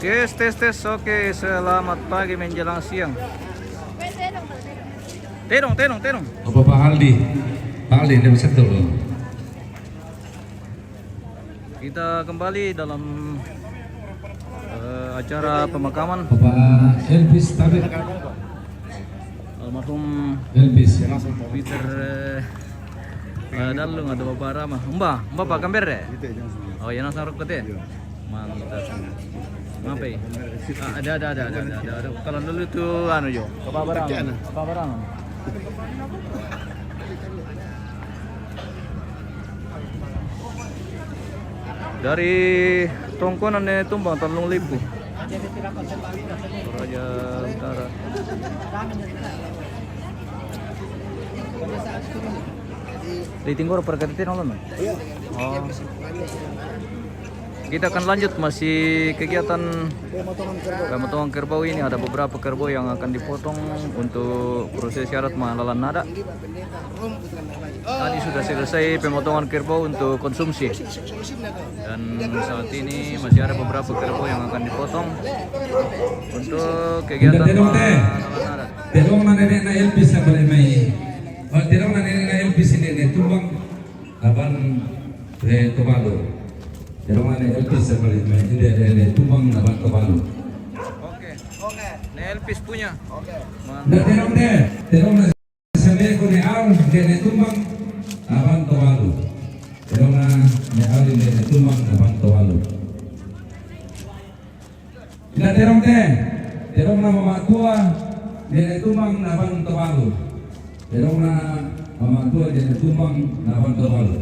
Yes, tes tes. Oke, selamat pagi menjelang siang. Terong. Apa Pak Aldi? Pak Aldi dia bisa tuh. Kita kembali dalam acara pemakaman Bapak Elvis Tabek. almarhum Elvis. Peter Dalung atau Bapak Rama. Mbak Pak Gamber ya? Oh ya nang saruk ya? Mantap. Apa ya? Ada. Kalau dulu itu anu jo. Kebabarangan. Dari Tongkonan tumbang 3.000. Toraja Utara. Di Tinggor perkatitin olon. Oh. Kita akan lanjut masih kegiatan pemotongan kerbau ini. Ada beberapa kerbau yang akan dipotong untuk proses syarat penghalalan nada. Tadi sudah selesai pemotongan kerbau untuk konsumsi. Dan saat ini masih ada beberapa kerbau yang akan dipotong untuk kegiatan penghalalan nada. Terong na nenek na Elvis na balay may. Terong na nenek na Elvis ini tumbang laban Tuvalu. Terong na nenek Elvis na balay may. Hindi tumbang laban Tuvalu. Oke. Ini Elvis punya. Terong na sabi ko ni Al nenek tumbang laban Tuvalu. Terong na ni Al nenek tumbang laban Tuvalu. Terong na mama tua nenek tumbang laban Tuvalu. Terong na mama tua nenek tumbang laban Tuvalu.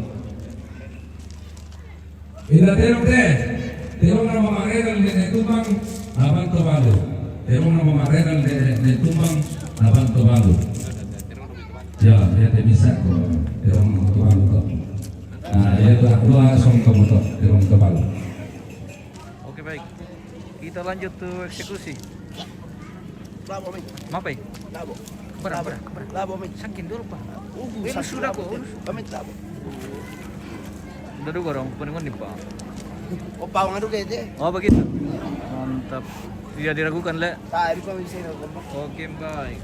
Terong na mama Renal nenek tumbang laban Tuvalu. Terong na mama Renal nenek tumbang laban Tuvalu. Ya, dia bisa kok. Terong na Tuvalu kok. Nah, ya dua song kamu kok. Terong Tuvalu. Oke baik. Kita lanjut ke eksekusi. Labo, mi. Mapai. Labo. Berapa? Labo, mi. Saking dulu pak. Ini sudah kok. Kami labo. Udah dulu orang peningon nih pak. O pawang adu kete. Oh begitu. Mantap. Tidak diragukan le. Tadi kami bisa nak. Oke baik.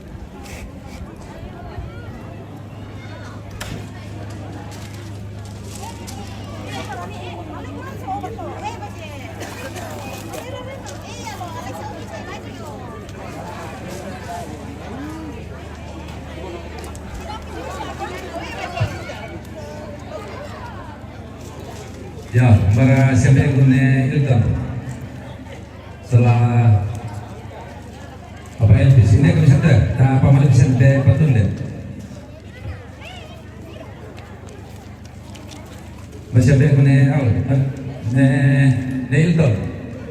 Ya, para siapa yang guna itu setelah apa yang di sini kami sadar, tak apa malah bisa deh patun deh. Masih ada guna al, ne itu,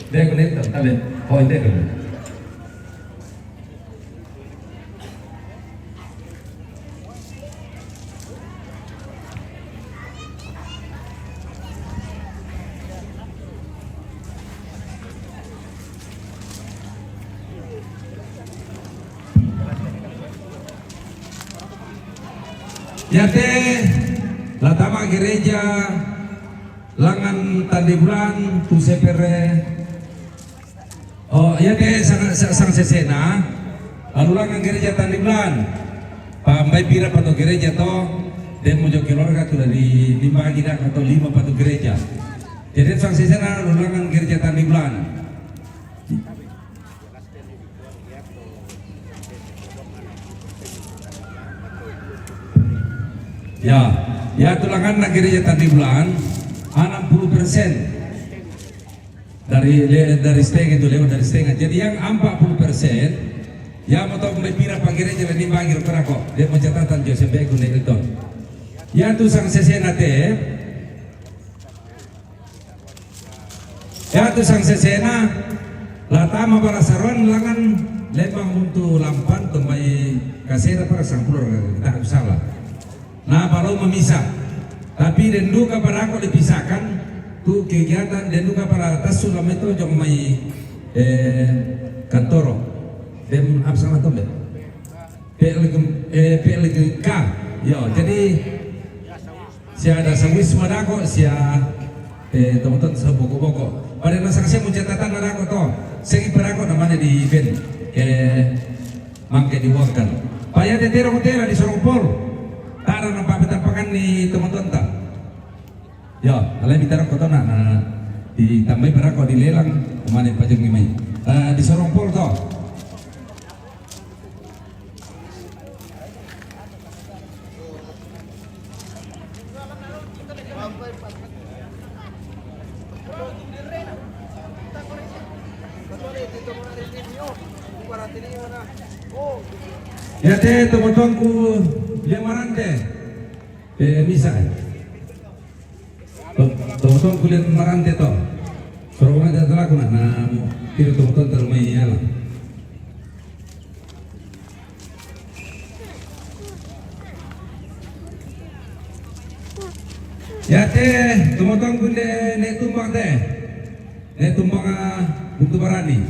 deh guna itu, tapi oh itu kan. Yate latama gereja langan Tandibulan tu sepere. Oh yate sang sesena lalu langan gereja Tandibulan pambai pira patu gereja to dan mojo keluarga tu dari 5 gida atau 5 patu gereja. Jadi sang sesena lalu langan gereja Tandibulan. Ya tulangan na gereja Tandibulan 60% dari setengah itu lewat dari setengah. Jadi yang 40% ya mau tahu pira pak gereja dan dibagi kok dia mau catatan Joseph Beku itu. Ya tu sang sesena teh. Ya tu sang sesena latama para saron langan lembang untuk lampan tumai kasera para sang keluarga tak salah. Nah baru memisah, tapi denduka para aku dipisahkan tu kegiatan denduka para atas sulam itu jom mai kantoro dem absama tombe PLGK yo jadi si ada sawis madako si teman-teman seboko-boko pada nasa kasi mo catatan madako to segi berako namanya di event mangke diuangkan. Paya tetero hotela di Sorongpol. Tara nampak betapakan ni teman-teman tak. Ya, alai bitara kota na ditambah berako dilelang kemana pajak ngimai. Di Sorongpol toh. Ya teh teman-teman ku lemaran teh bisa teman-teman ku lemaran teh toh sorong aja telah ku nak tiru teman-teman terumai lah ya teh teman-teman ku nek tumbang teh nek tumbang untuk barani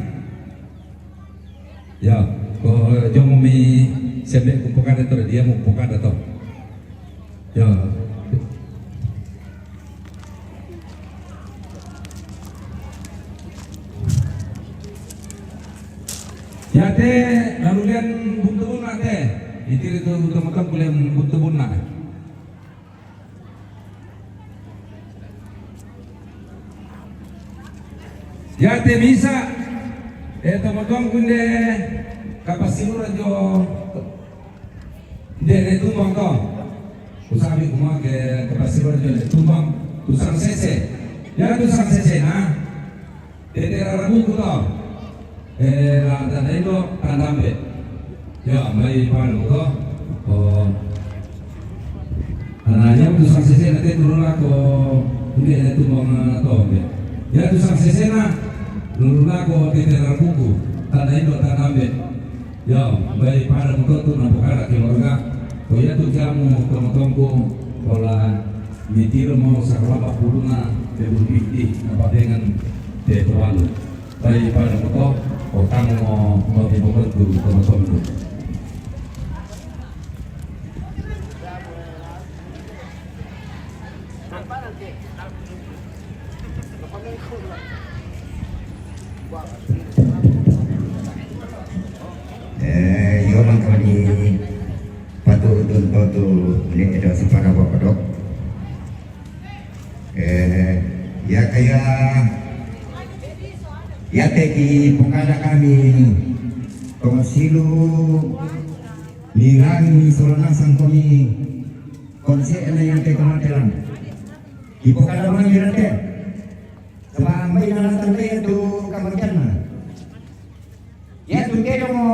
ya ko jomo mi sebe kumpulkan itu dia mau kumpulkan atau ya ya teh lalu lian buntu bunna teh itu teman-teman kuliah buntu bunna ya teh bisa teman-teman kuliah kapasinuran jo de tumbang to usabi kuma ke kapasinuran jo tumbang tusang sese ya tusang sese na de rabu ko to la tanendo tanambe ya mai panu to oh ananya tusang sese na te turun ko de tumbang to ya tusang sese na turun ko de rabu ko tanendo tanambe ya baik para mutotu na bukara keluarga koya tu jamu teman-temanku pola mitir mau saklaba puruna debukiti apa dengan tetualu baik para mutot otang mau membantu teman-temanku Yoman kami patutun patu ini ada separa bapak ya kayak ya tegi pokada kami komisilu lirangi solana sangkomi konse yang tekomatelan di pokada mangirate sama mai nalatan itu kamarjana ya tu kero mo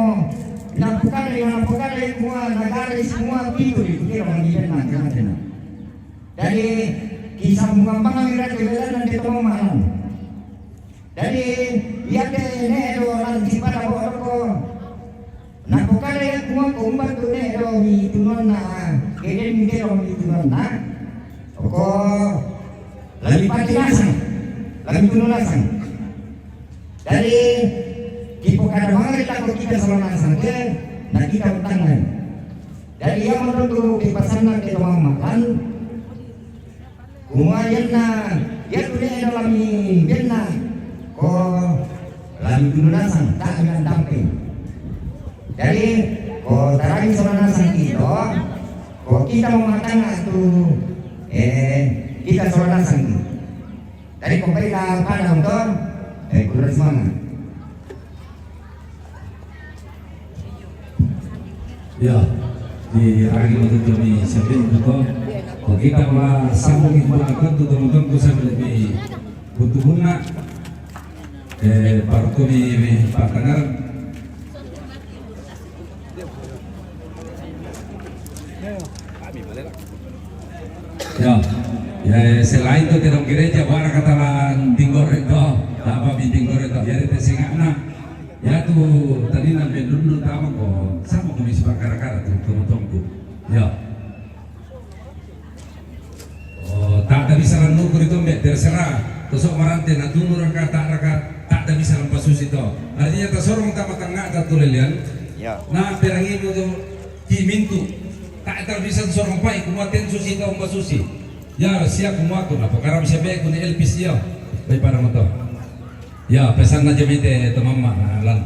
nampukkan semua negara semua itu kero mangiran na dari kisah mengambangan irat kebelan di tengah malam dari ya ke ne do nanti pada ko nampukkan semua kumbat tu ne do mi tunon na keren kero mi tunon na ko lagi patilasan lagi tunonasan dari Kipo kada mangai takut kita selama sangke, nak kita utangan. Dari yang menurut kipasan ke doang makan, kumayan na, ya tulen dalam ni na, ko lagi tunasan tak dengan damping. Jadi ko tarang selama sangke itu, ko kita mau makan tu, kita selama sangke. Dari pemerintah pada untuk, kurang semangat. Ya, di hari waktu kami sambil betul, kita malah sambung melakukan tu teman-teman sambil lebih butuh guna, baru kami partner. Ya, selain itu dalam gereja barang katalan tinggor itu, apa tinggor itu, jadi tersingapna. Ya tuh tadi nampak dulu tahu kok sama komisi perkara-kara tuh teman-temanku ya oh tak ada bisa nukur itu mbak terserah tosok marante na tunggu raka tak ada bisa lampas susi itu artinya tersorong tama tengah tak tulelian Ya. nah perangi itu kimintu tak ada bisa sorong pai kumuaten susi itu lampas susi ya siap kumuatu nah perkara bisa baik kuni elpis dia baik para motor Ya, pesan aja mete teman lan.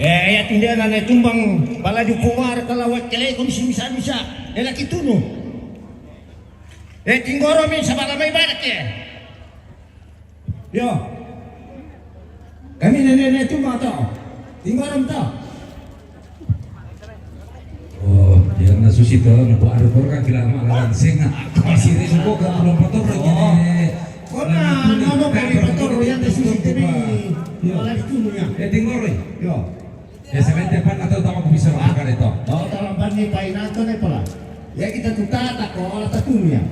Ya tindakan na tumbang bala di puwar kalawat kale kung bisa laki tuno. Tinggoro min sa bala may balat Yo. Kami nene tumbang to. Tinggoro to. Oh, ya na susito na po arbor ka kila malalan singa. Masih rin ko ka belum potong lagi. Kona ngomong kami patoro yan de susito ni. Bala di tuno ya. Tinggoro. Yo. Ya semente pan atau tama ko bisa makan ito. Oh, dalam bani painato na pala. Ya kita tutata ko ala tatunya.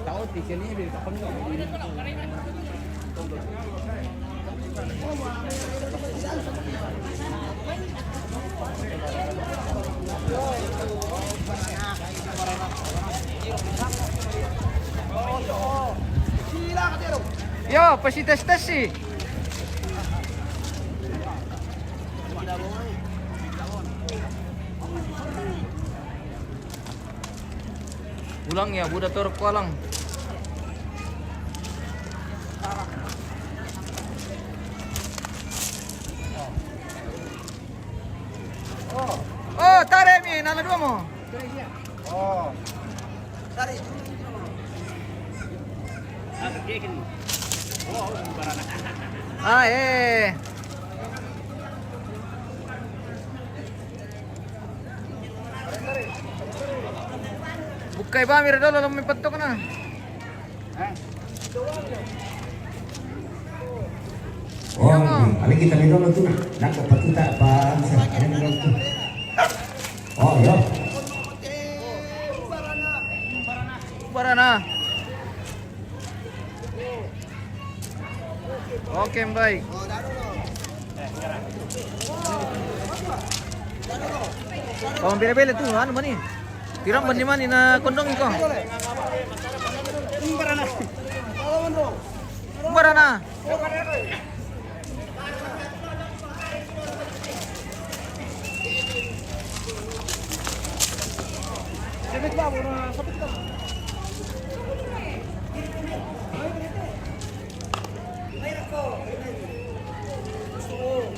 Tahu di sini di kapan Yo, pasti tes sih. Ulang ya, budak torok kolang. Oh, tarik ni, nala dua mo. Oh. Tarik. Ah, eh. Bukay ba, mira dolo, may patok na. Oh, paling kita minum tu nak. Nak patuta apa bisa ada minum tu. Oh, yo. Para na. Oke, baik. Kau pilih-pilih tuh, anu mana? Tiram bandi mana na kondong iko? Barana.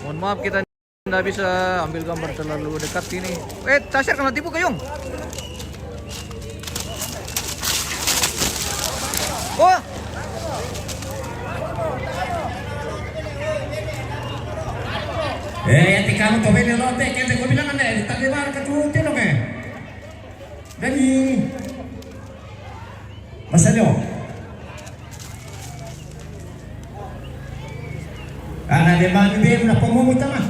Mohon maaf kita tidak bisa ambil gambar terlalu dekat sini. Tasir kena tipu kayong. Oh. Yang kamu kau beli lote, kita kau bilang anda tak lewat ke tu dong Dari masa dia. Anak dia mana dia nak pomom utama.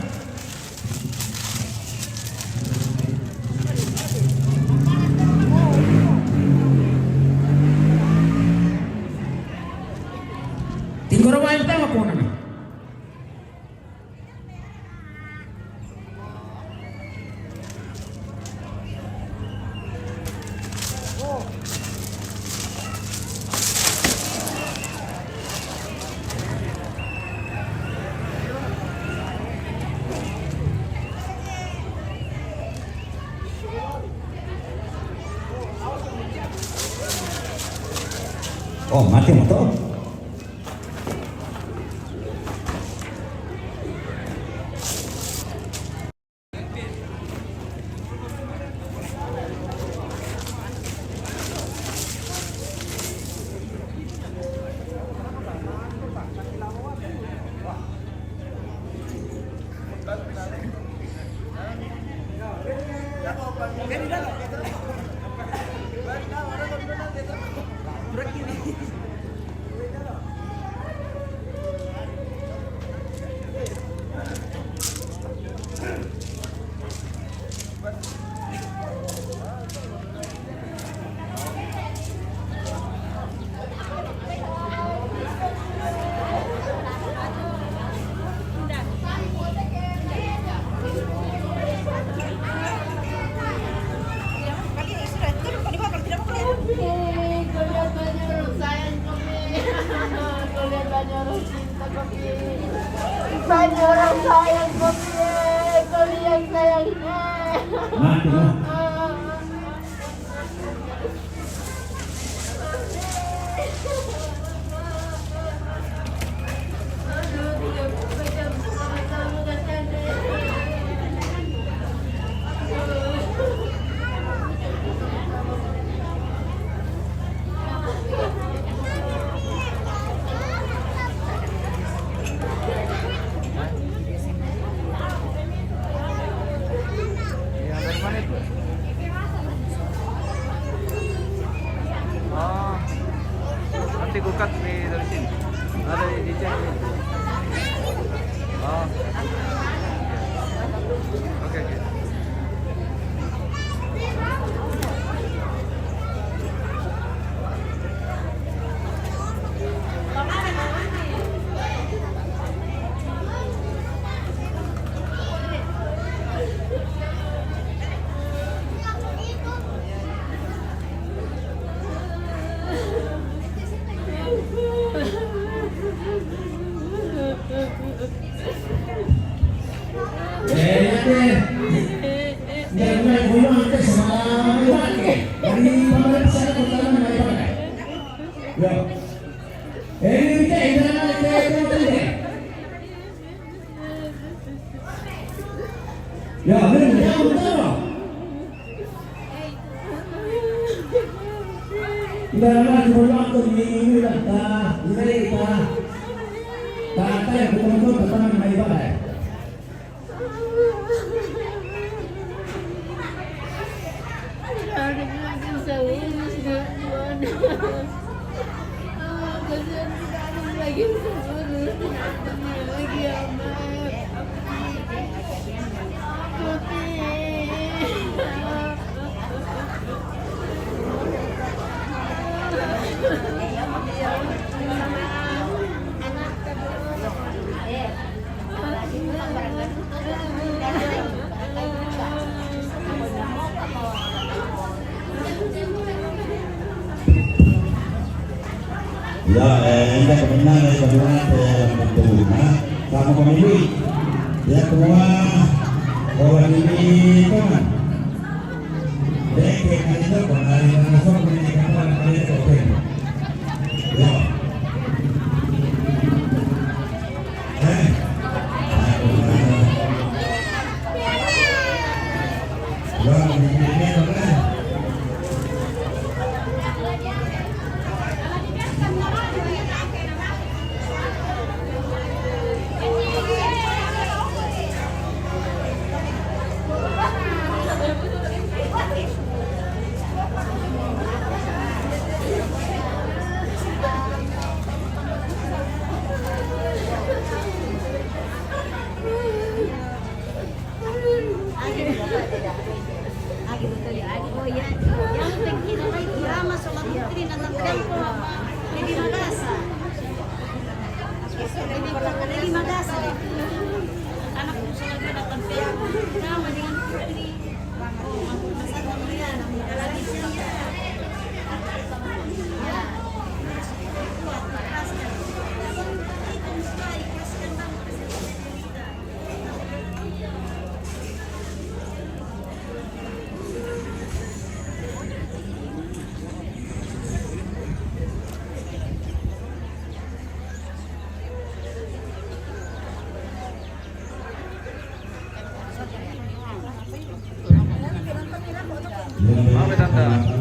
Tinggal orang utama pun nama. Oh, mati motor. Mati mo. Iya, dari mana itu? Oh, nanti gue cut dari sini. Ada di channel ini. Oh, oke. Ya, benar, betul. Dalam waktu ini kita yang betul-betul berteman dengan ibadah. Ya, ini kebenaran dari kebenaran terima sama pemilik. Ya tua orang ini kan. Dek kan itu kembali langsung menjadi orang kali itu. Ya. Maaf ya tante.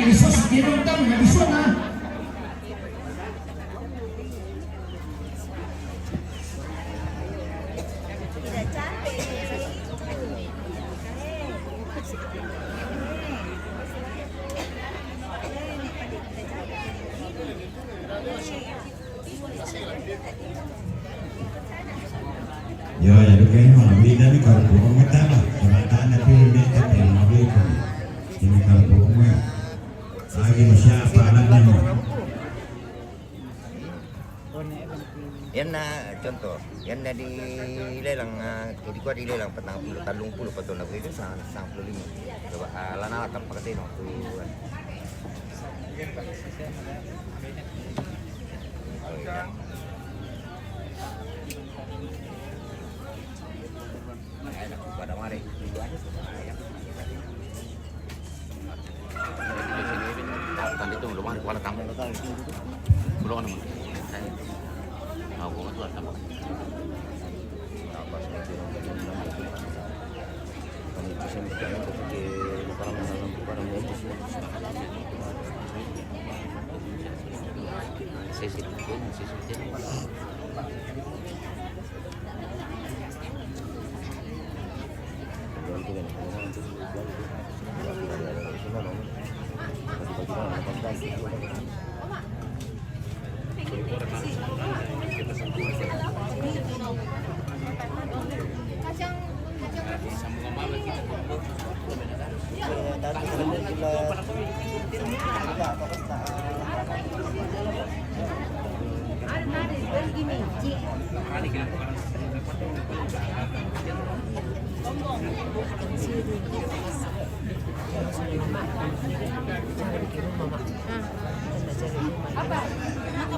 bisos dinutang na biso na. Yo, ya lo que no, la vida ni carpo como estaba, la tana più di te la vita. Ini carpo como lagi siapa anaknya. Yan na contoh, yan na dilelang, jadi gua dilelang petang puluh talung puluh betul lagu itu sangat 95. Coba lana tanpa ketino tuh. Pada mari tadi itu belum ada kuala tamu belum ada mah aku nggak tuh ada apa seperti kami bisa berjalan seperti para mendalam para medis sesi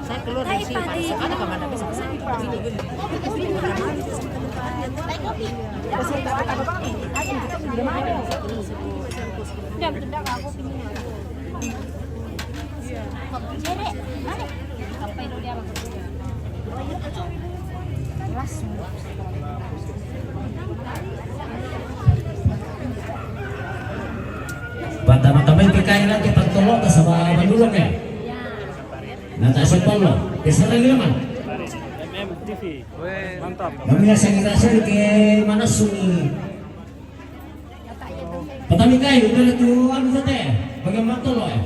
Saya keluar dari sini, Pak. Sekarang kemana bisa ke sini? Pertama-tama PKI nanti pagtulong ke sama Bandulong ya. Natasip Polo, keserang naman. Mantap. Kami nasa ngerasa ke mana sungi. Petani kayu udah itu anu tete, bagaimana tolo ya?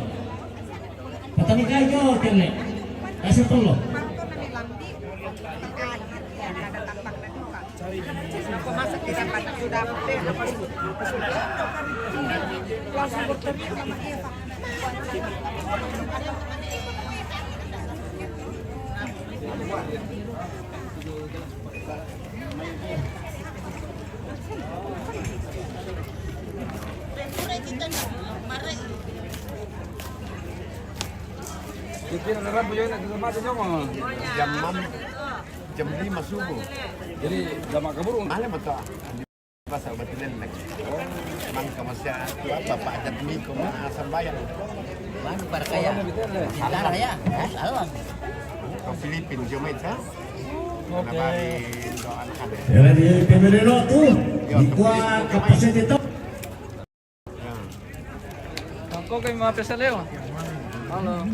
Petani kayu kene, kasih tolo. Jam 5 subuh. Jadi jamak kabur Mana betul? Pasal betulan lagi. Oh, mang kamasya bapak adat miko asal bayar. Mana para kaya? Salah ya? Salah. Ke Filipina cuma itu. Nabarin doan ada. Ya di PBDO tuh, di kuah kapasitas itu. Ako kay mga pesaleo. Halo.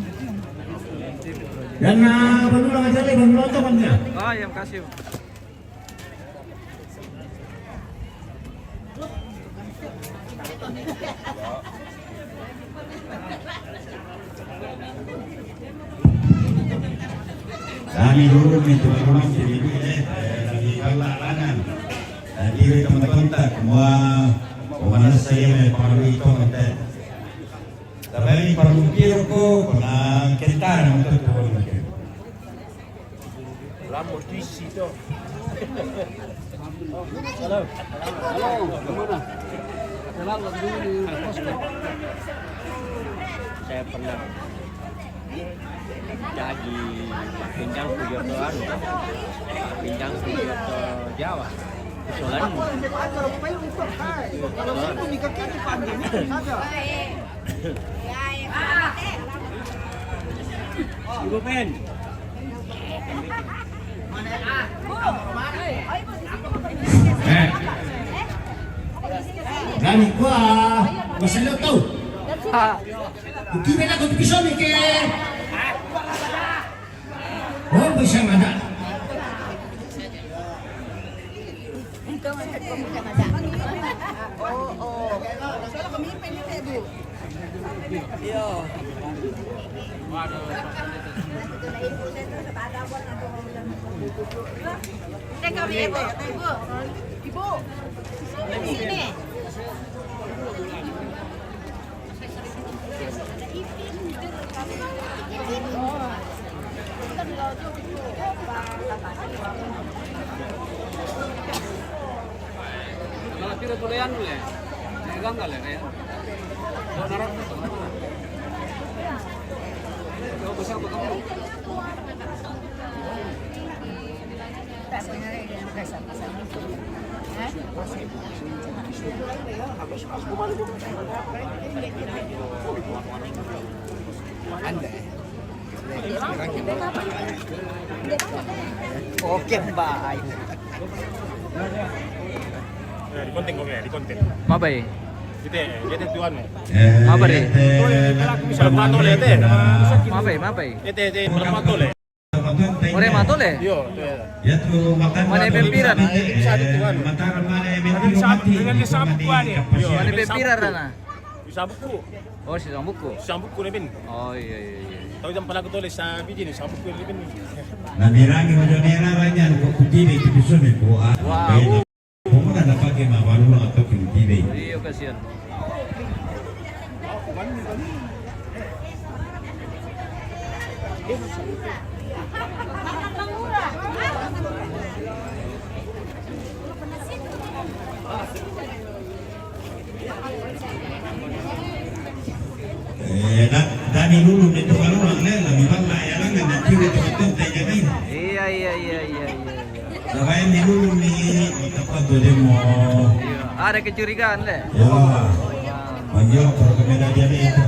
Dan Bandulong aja nih, Bandulong tuh mana? Ah, yang kasih. Kami dulu itu rumah sini lagi kelalangan. Jadi teman-teman semua mana saya perlu itu nanti. Tapi perlu kira pernah kita untuk turun. Lamo di situ. Halo. Gimana? Kenal dulu di posko. Saya pernah jadi pinjang Pujotoan, pinjang Pujoto Jawa. Soalnya Ibu Pen. Nani kuah, masalah tahu. Ukime na kung kisome ke. Oh, bisa ada. Teka, ibu. Ibu. Sini. Kalau tidak tulian boleh, megang kali ya. Mau naruh tuh. Kau besar kamu. Oke, bye. Di konten kok ya, di konten. Mabay. Itu tuan. Apa deh? Bisa matol ya teh. Mabay. Itu matol ya. Ore matol ya? Yo, Ya tuh makan Mana pempiran? Mataran mana yang mati. dengan disambut kuan ya. Mana pempiran na? Disambut ku. Oh, si Sambuku. Disambut ku lebin. Oh iya. Tahu jam pala ko tulis sa video ni disambut ku lebin. Namirangi wajonera ranya ko kutini tibisone ko. Wow. Kung na pagi mawalu atau kintini. Iya kasihan. Dani lulu itu kalau orang lain lebih banyak ya kan nanti itu tanya Iya. Selain di lulu nih apa tuh demo Ada kecurigaan deh. ya panggil rekomendasi itu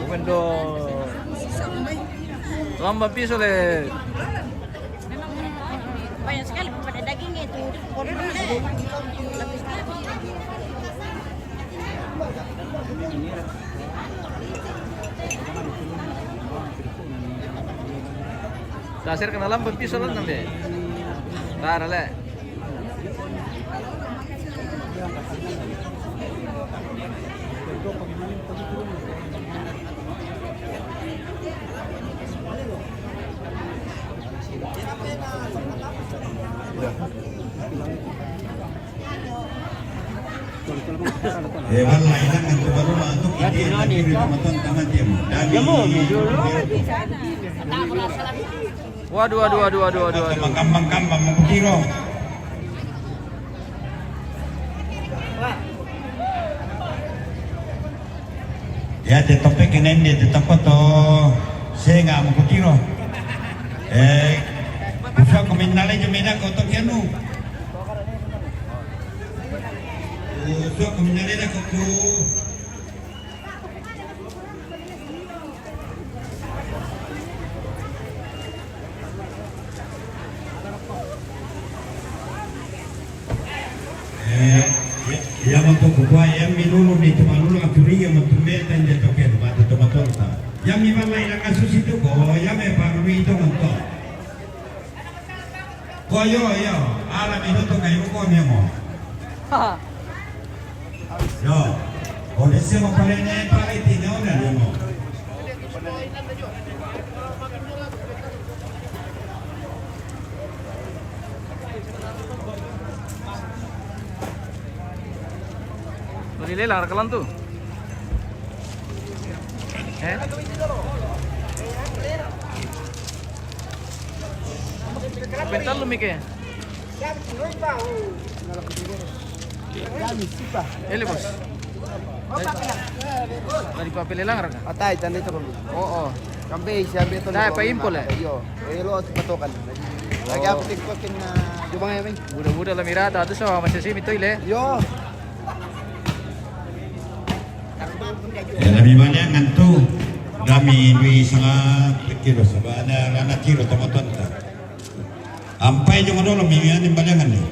Bukan dong. Lamba piso le. Banyak sekali pada daging itu. Dasar kena lamba piso lang nanti. Tara le. wala ilang ang baru untuk ini lagi di teman teman dia Dani Waduh. Kambang mengkiro ya di topik ini di tempat to saya nggak mengkiro usah komentarnya jemeda kau to kianu usah komentarnya kau yang untuk gua yang minulu di temanulu akuri yang mentumbe dan jatuhkan pada tomato yang memang lain kasus itu kok yang memang itu untuk kok yo alam itu tuh kayak kok memo yo oleh semua palenya pakai tinggal dan memo Lelang rekalan tuh. Bentar lu mikir. Ele bos. Dari papel lelang raka. Atay, tanay ito kami. Oh. Kampi, sabi ito. Nah, pa-impol eh. Iyo, ilo at patokan. Lagi ako tiktokin na jumang yamin. Mudah-mudah lah mirada tu so masih sih itu ile. Yo. lebih banyak ngantuk kami dui sangat kilo sebana anak kilo teman-teman ampai jangan dulu mimian yang badangan nih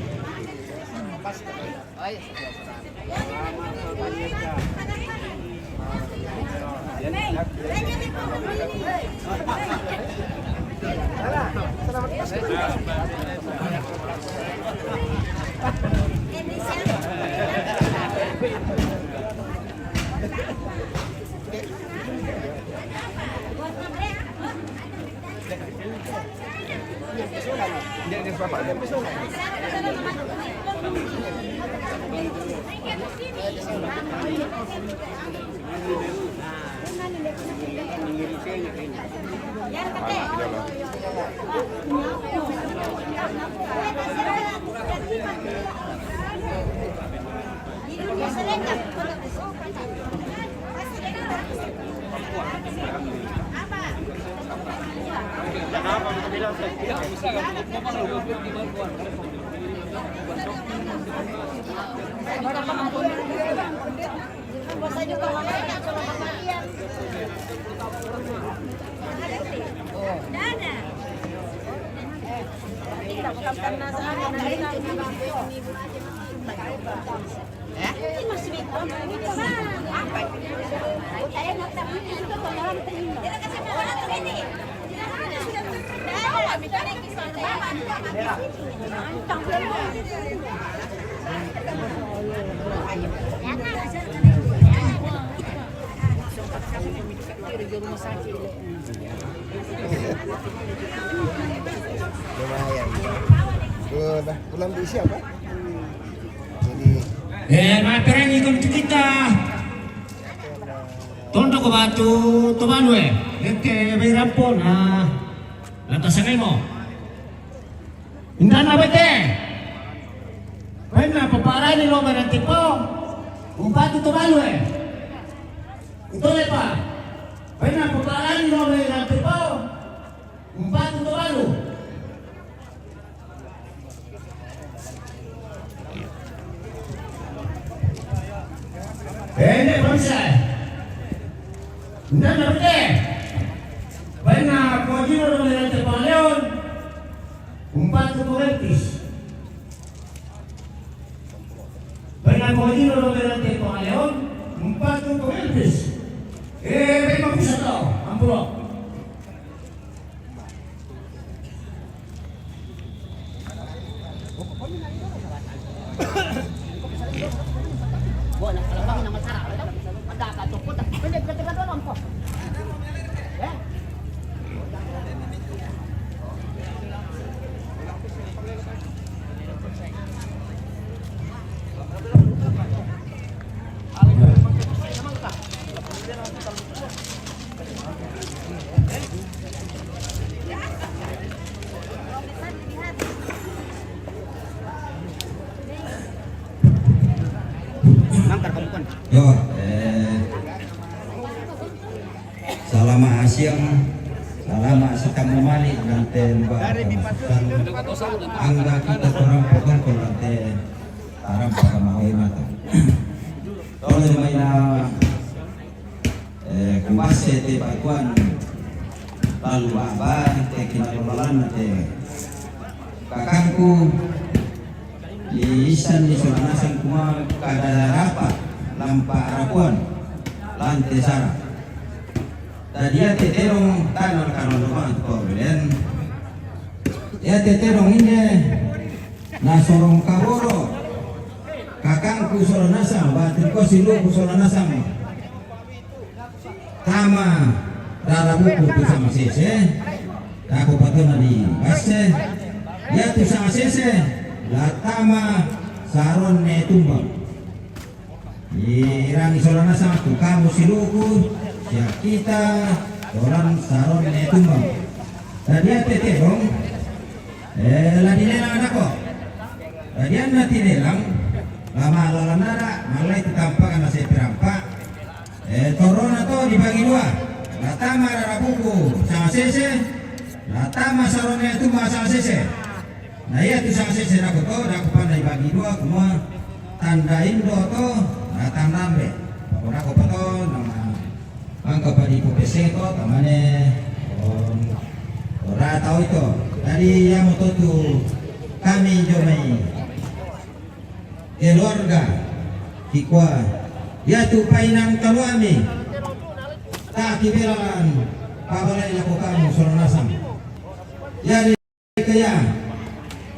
Lumayan. Udah bulan diisi apa? Jadi Materan ikon kita. Tondo ko ba tu tumanwe? Nete bayrampo na lantasan mo. Indan na bete. Pwede paparay ni Loma ng tipo. Umpat ito balwe. Ito pa. Pwede paparay ni Loma ng tipo. Umpat ito balwe. Pwede bangsa. Indan na bete. Pwede na pwede Loma ng tipo leon. Umpat ito rentis. Dengan pojino lo berante ko leon, umpat ko elvis. May mapisa to, ampulo. Wala ka lang naman sarap. Madaka to puta. Pwede ka doon po. Yo, Salama Asyam, Salama Asyam Mamali, Lanten Bahkan Angga kita perampokan ko Lanten Taram Pagamahoy Mata Tole may na kumbase te Baguan Lalu Abad, te kinalulalan te Kakangku Isan di Sulanasan Kuma kada rapat lampa arapuan lante sara tadi teterong tanol kanon lumayan ko belen ya teterong ini nasorong kaboro kakangku Solanasam batin ko silu Solanasam tama darabuku tu sama sese aku patuna di base ya tu sama sese latama saron ne tumbang irang isolana sama tu kamu siluku ya kita orang saron ne tumbang tadi tete dong lagi nelang anak kok tadi nanti nelang lama lalanara malai ditampakan nasi perampak torona to dibagi dua latama rarabuku sama sese latama saron ne tumbang sama sese. Nah iya tu sama saya aku tahu, aku pandai bagi dua, semua tanda Indo tu, tanda ambe. Kalau aku tahu nama angka pada IPPC tu, tamane orang tahu itu. Dari yang itu tu kami jomai keluarga, kikwa, ya tu painan kaluami, tak kibilangan kabalay na ko kamo soranasam. Yari kaya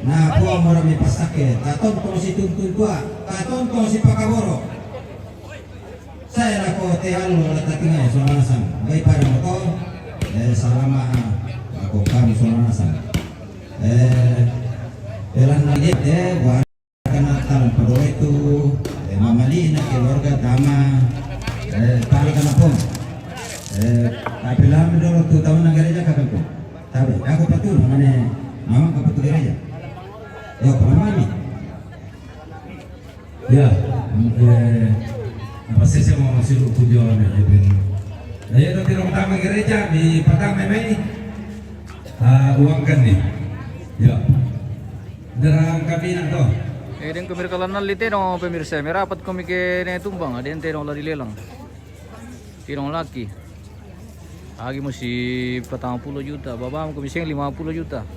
na po ang marami pasakit. Katon ko si Tuntun Tua, katon ko si Pakaboro. Saya ko te alo tatingay soranasam. May para mo to selama ako kami soranasam. Elan nalit buat kanatan pada itu mamali na keluarga tama talaga na po. Tapi lama dulu 2 tahun na gereja kakak ko. Tapi ako patul mana mama kapatu gereja. Yo pamami. Ya, pasti saya mau masih tujuan ya. Ayo nanti orang tamu gereja di patang memang uangkan nih. Ya, derang kami nanto. Din kumirkalan lite no pemirsa. Merapat kami ke tumbang. Ada yang tenong lari lelang. Tinong laki. Lagi mesti 40 juta. Babam kami sing 50 juta.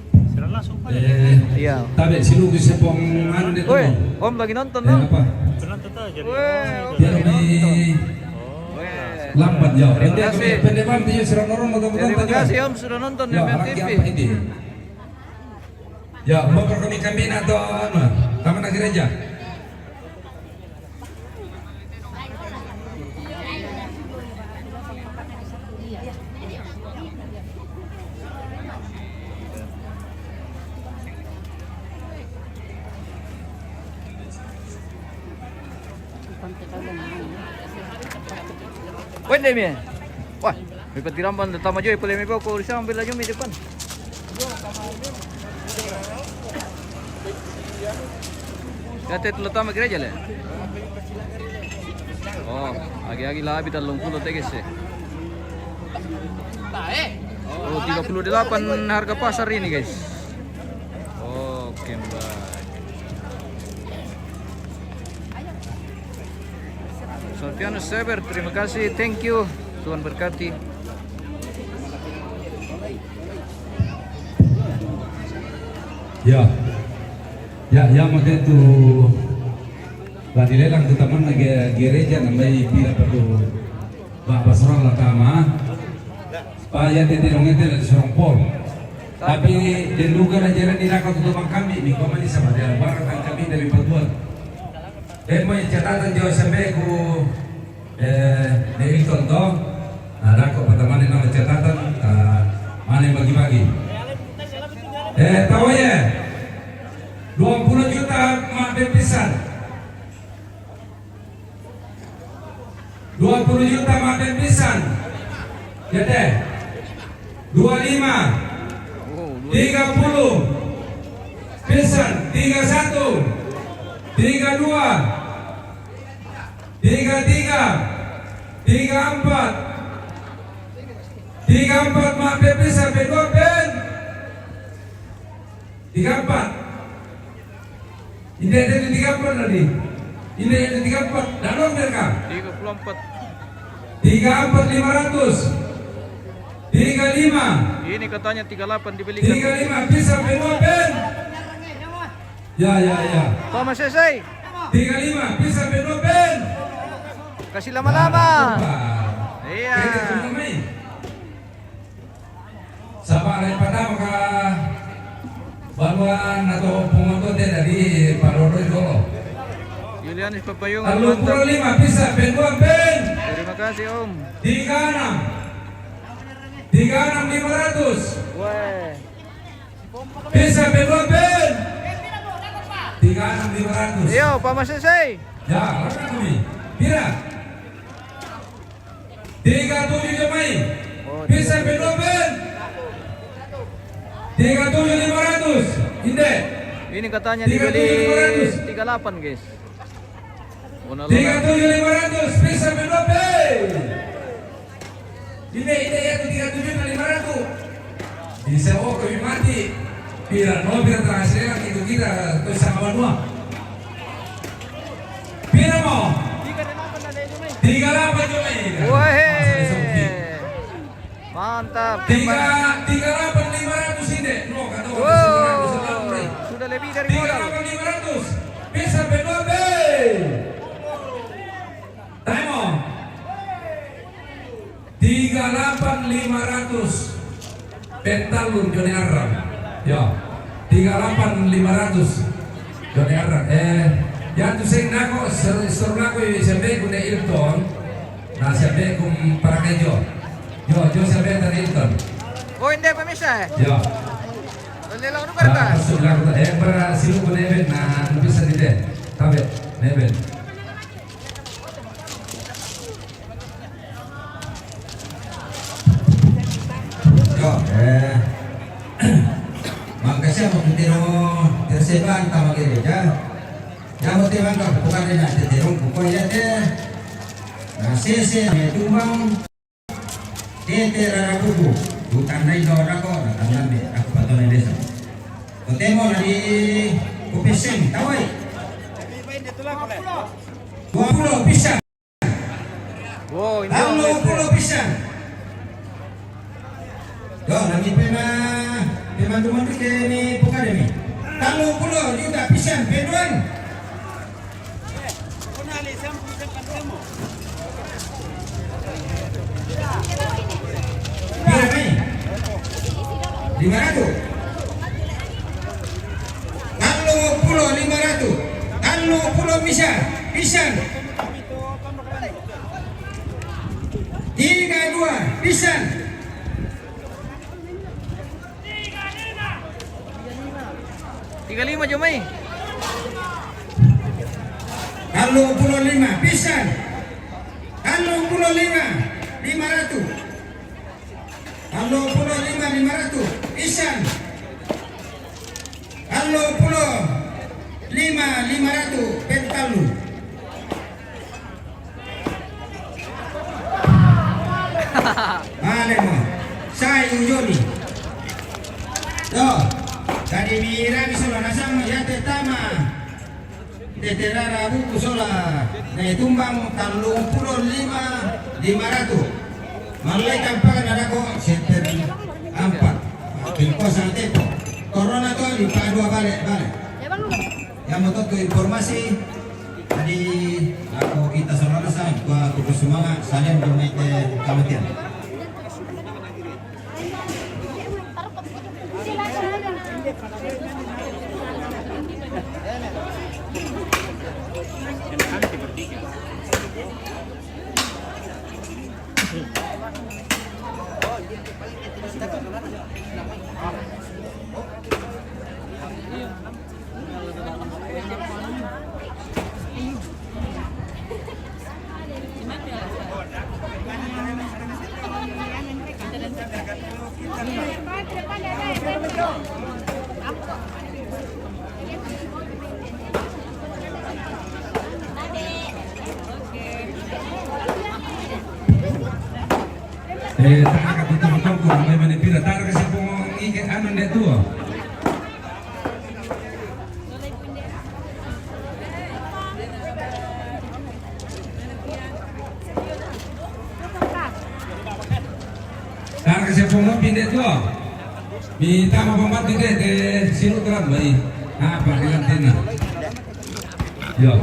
Iya. Tapi silu bisa pong anu dito. Woi, Om lagi nonton no? Apa? Dia lebih lambat ya. Terima kasih. Pendepan dia sudah norong Terima kasih Om sudah nonton Ya, di lagi TV. apa ini? Ya, mau kami atau anu, taman gereja. Wait demi. Wah, may patiramban tama joy pala may ko siya ambil aja mi depan. Kate tulo tama gereja le. Oh, agi-agi labi 30 teges eh. Oh, 38 harga pasar ini guys. Oke, Mbak. Sortianus Sever, terima kasih, thank you, Tuhan berkati. Ya maksudnya itu tadi lelang tuh teman lagi gereja namanya pila perlu bapak seorang lakama supaya tidak dari seorang pol. Tapi diduga ajaran di nakal tutupan kami di koma di sama dia barang kami dari perbuat. Mau catatan jauh sampai ku dari contoh, ada kok teman yang catatan mana yang bagi-bagi. Tahu ya? 20 juta mak bepisan. 20 juta mak bepisan. Jadi 25 30 pisan 31 32 34 mak bepisan berdua pen 34 ini ada di 34 tadi. Ini ada 34. Dalam mereka. 34. 34 500. 35. Ini katanya 38 dibelikan. 35 bisa benopen. Ya. Thomas selesai. 35 bisa benopen. Kasih lama-lama. Iya. Sabar yang pertama baluan atau pengonton dari Parodo Dolo. Julianis Papayung. 35 bisa bendua ben. Terima kasih Om. 36 500. Weh. Bisa bendua ben. 36 500. Yo, Pak Mas selesai. Ya, lakukan kami. Pira. 37 Jemai. Bisa bendua ben. 37.500 indek. Ini katanya dibeli 38 guys. 37.500 bisa berdobe. Ini ya 37.500. Bisa kami mati. Pira terhasil itu kita terus sama dua. Pira mau? 38 Jumai. Wah. Mantap. 38.500 indek. No kata sudah lebih dari modal. 38.500 bisa berdobe. Temo 38.500 38.500 Pentalun Joni Arram. Ya. 38.500 Joni Arram. Yang tu sing nako seru nako sabe ku ne Hilton. Nah sabe ku para kejo. Yo sabe dari Hilton. Oh, hindi pa misya eh. Ya. Dali lang ano ka? Masuk lagu para silu ku neben na bisa dite. Tabe neben. Yo, makasih aku tiro terseban tama gereja. Jamu tiwang ka bukan na terong ko ya deh. Nah, sese me tumbang rara buku. Bukan na ino ako, natanglan me ako pato na desa. Kotemo na di kupeseng, tawai. 20 pisang. Wow, hindi. 20 pisang. Yo, lagi pembantu ke ni bukan ni. 30 juga pisang, penuan. Berapa ni? 500. 30 pisang. 32 pisang. 35 Jomay. 35 pisang. 35 500. 500 pisang. 500 pentalun. Vale mo. Saya Joni. Yo. Tadi mira bisola nasang ya tetama. Teterara buku sola. Nah tumbang 35.500. Malai kampakan ada kok seter 4. Pilkosan tepo. Corona tuh di dua balik. Yang mau tahu informasi tadi aku kita sama sama gua kudu semangat saling bermain kematian. Taka betul-betul ko may manipira. Tara kasi kung ano neto. Tara kasi kung pindah tu. Minta mapampat dito sinutran ba apa gantin na. Yo.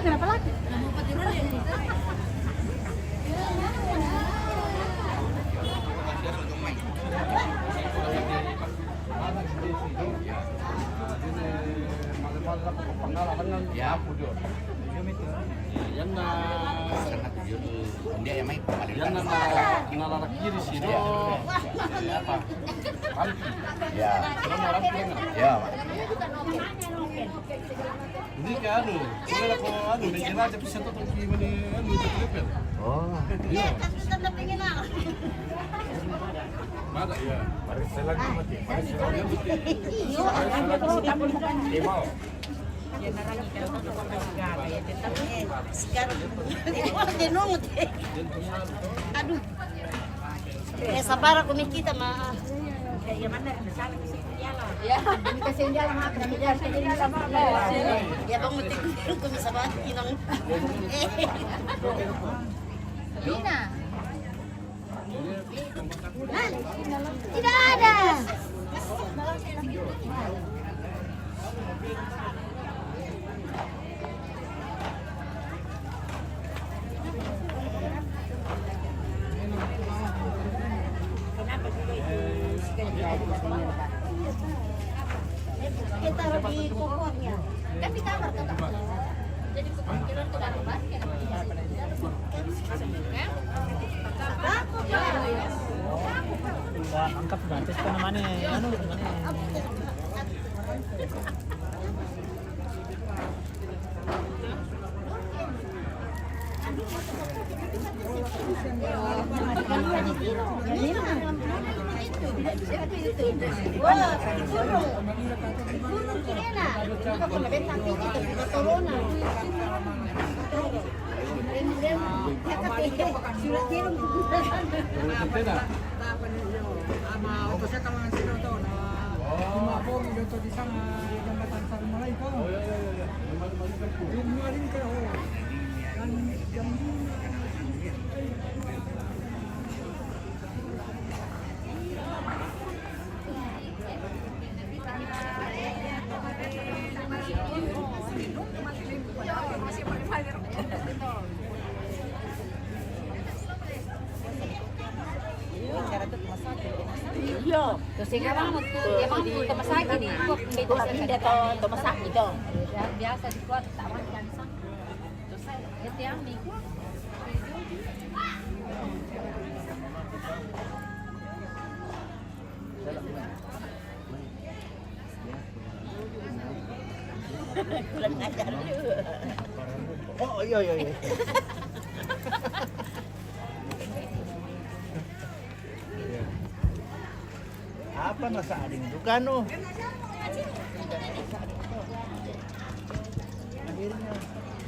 Kenapa lagi? Ya, pudor. Yan na. Dia yang main kembali. Yan na nalalak kiri sino. Apa? Rampi. Ya. Ano mo rampi na? Ya. Hindi ka ano. Sila ko ano, may ginadya pa siya to tong kimo ni ano, ni Triple. Oh. Iya. Tatlo tingin na. Mada ya. Paris lang mati. Paris lang mati. Iyo, ano tapon mo kan. Mau. Dinungot eh. Aduh. Sabar ako kumikita ma. Ya, kasi hindi lang ako. Ya bang mutik ko sa sabat inang. Lina. Tidak ada. Kita harus di kopornya. Kan di kamar tetap. Jadi kepikiran ke dalam basket. Angkat gratis pa naman eh. Ano naman eh. Iya, kasi nga bang tumasaki ni ko dito sa dito tumasaki do. Biasa di ko tawan kan sa. Ito yang ni ko. Kulang ajar lu. Oh iya iya iya. Apa nasa ading Dukano? Akhirnya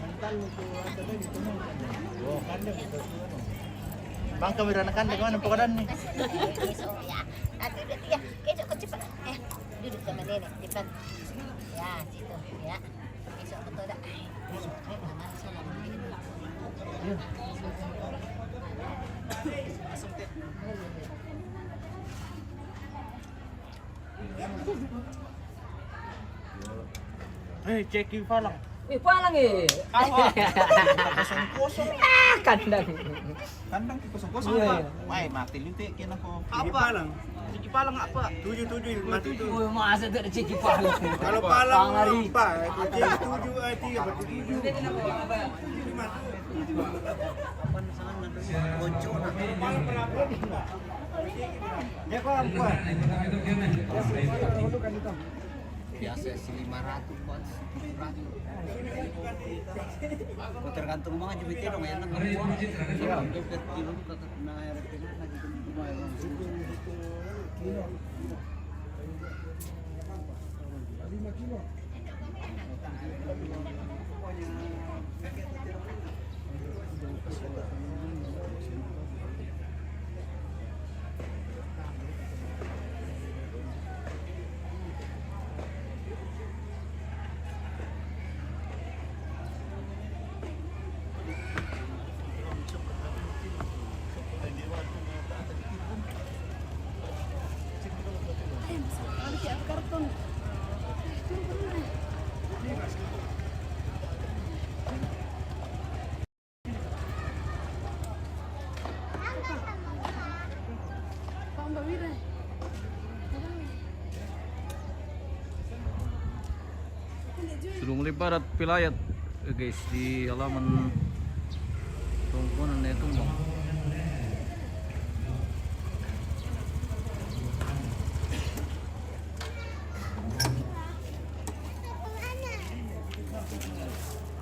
mental itu ada di sini. Oh, kandang itu. Bang kamera kandang mana pokadan nih? Ya. Nanti ya, besok ke cepat. Duduk sama nenek cepat. Ya, situ ya. Besok betul dah. Hei, cek Falang. Palang eh. Kosong-kosong. Kandang. Kandang kosong-kosong Iya, Pak. Wah, mati luntik kena ko. Apa? Palang. Ciki Palang apa? 77 mati itu. Oh, masa tak ada ciki palang. Kalau Palang Pangari. apa? Jadi 7 3 berarti 7. Ya kok apa? Biasa 500 bos. Tergantung mga jubite dong yan. Sudah mulai padat pilayat guys di halaman Tumpunan na ito mo.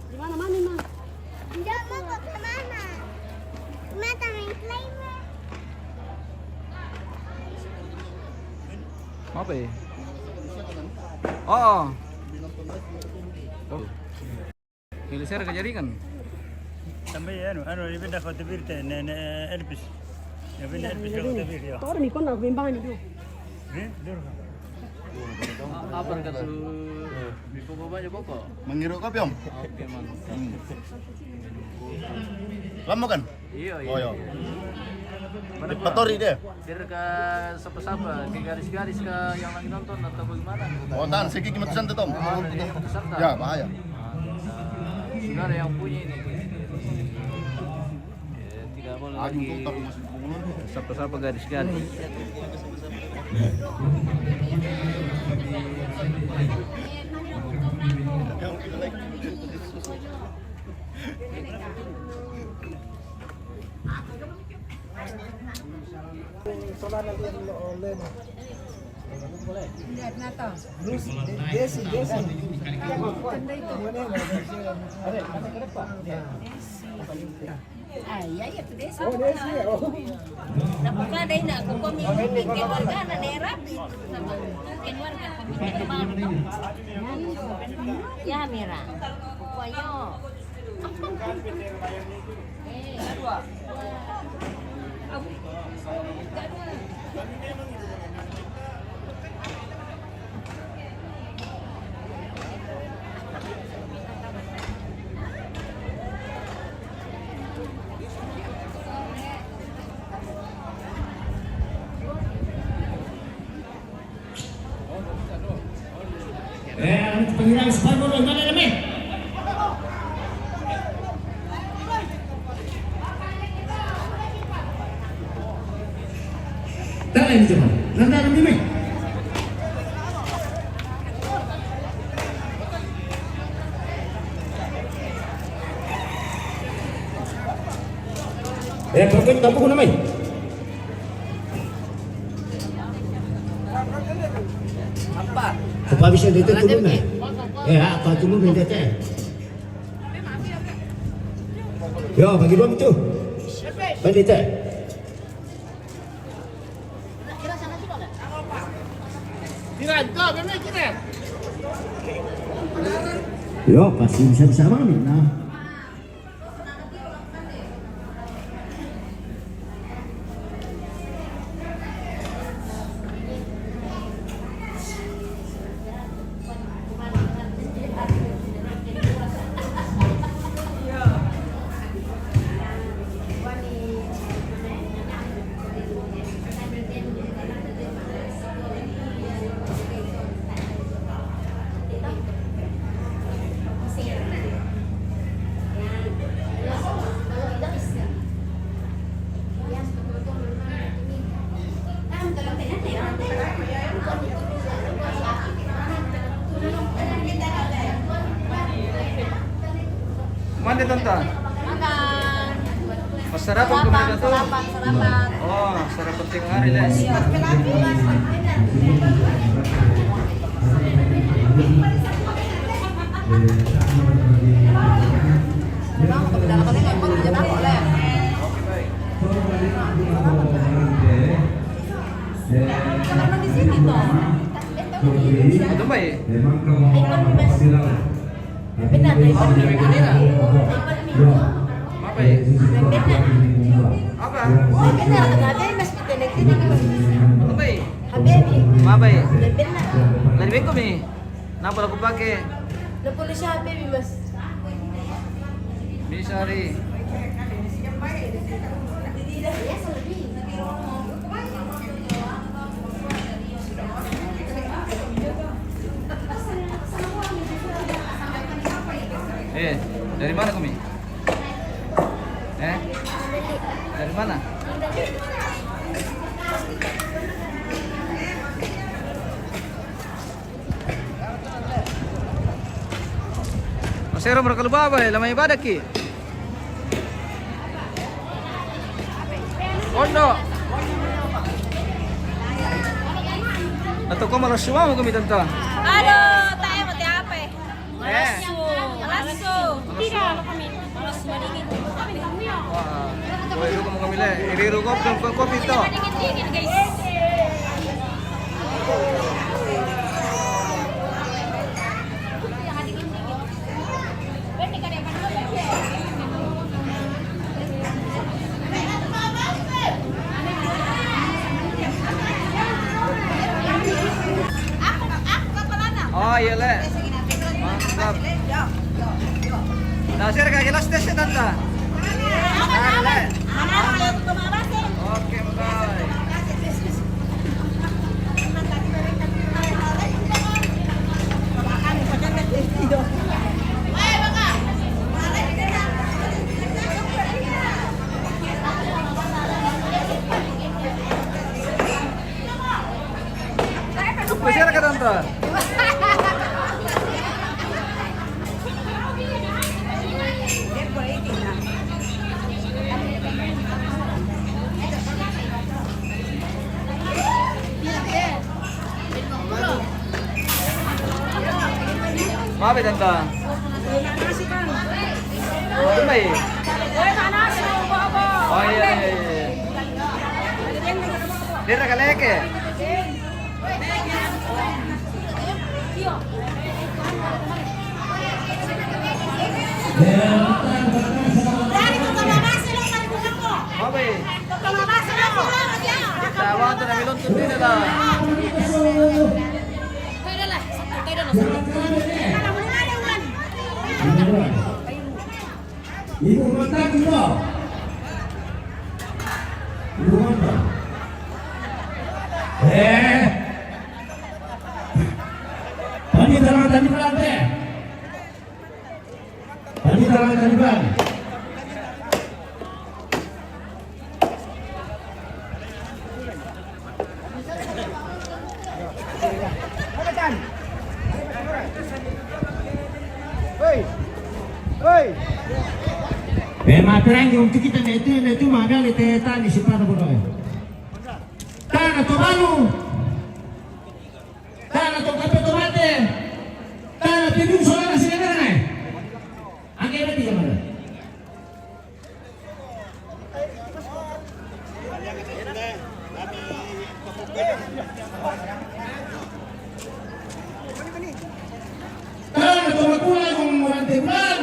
Di mana mana ma? Enggak mau ke mana? Mata main flavor. Apa ya? Oh. Kilisir kejaringan. Sampai ibinda ko tabirte na Elvis. Ibinda Elvis ko tabir yo. Toro mi kon na bimbang ni do. Apa kata tu? Bipo bawa pokok. Menghirup kopi om? Oke man. Kamu kan? Iya iya. Oh iya. Mana gua? Patori deh. Biar ke siapa-siapa, ke garis-garis ke yang lagi nonton atau bagaimana? Oh tahan, segi kimatusan tuh tom. Dari peserta. Ya bahaya. Saudara yang punya ini. Tidak boleh lagi siapa-siapa garis-garis. Iya ya tu desa. Oh desa. Napaka ada ina ko community ke warga na rapi sama ken warga community baru. Ya mira. Kuayo. Pengirang sepatu dan mana namanya? Tak ini cuma. Nanti ada ni. Pergi tak pun namanya. Apa? Apa bisa ditutup ni? Apa cuma benda teh? Yo, bagi dua itu. Benda teh. Yo, pasti bisa bersama ni. Nah. Mana tonton? Makan. Pas sarapan kemarin tuh. Sarapan. Oh, sarapan tengah hari deh. Bang, kedalamannya nggak mau jalan boleh. Karena di sini toh. Itu baik. Benar, Apa ya? Apa? benar, ada masih tenek ini. Itu baik. Habibi, Apa ya? benar. Dari bengkom nih. Kenapa aku pakai? Lo boleh siapa Habibi mas? Bisa ri. Dari mana kami? Dari mana? Masero berkalubaba lamay ibadah ki. Rondo. Atau kau malas semua mau kami tentang? Aduh, tayo mati apa? Eh. Malasu. Tidak, malas dingin. Wah, boleh lu kamu kami le. Iriru kopi itu. Dingin guys. Oh iya le. Mantap. Nasir kayak gelas tes ya tante. Nah, le. Oke, bye. Masih ada tante. Maaf ya tante. Oh, baik. Oh iya iya. Dia nak leke. Mabe. Tawa tu na milon tuti na la. Ibu mata kita. Ibu mata. Tadi dalam tadi berante. Tadi dalam tadi berante. Matang yung kita na ito magal ito tani si para po doon. Tana to balu. Tana to kape tomate. Tana pidung sola sila na. Ang kaya ti mana? Tana to makula yung murante bulan.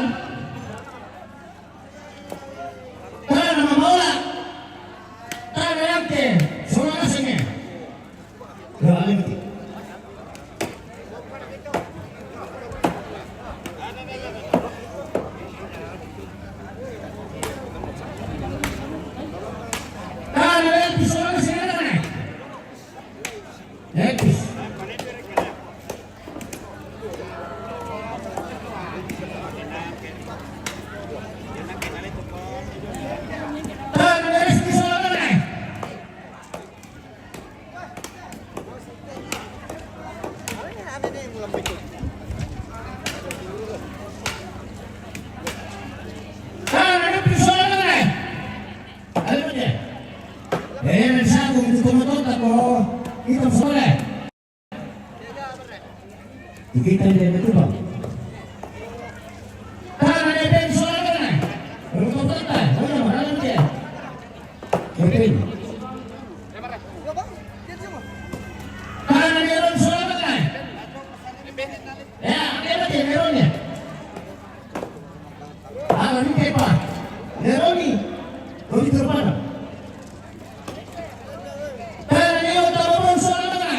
Kita dia betul bang. Tangan dia ben soal mana? Untuk tanda, mana mana dia? Oke. Tangan dia ben soal mana? Ya, dia dia Neroni. Ah, ini apa? Neroni. Roni terpana. Tangan dia utama ben soal mana?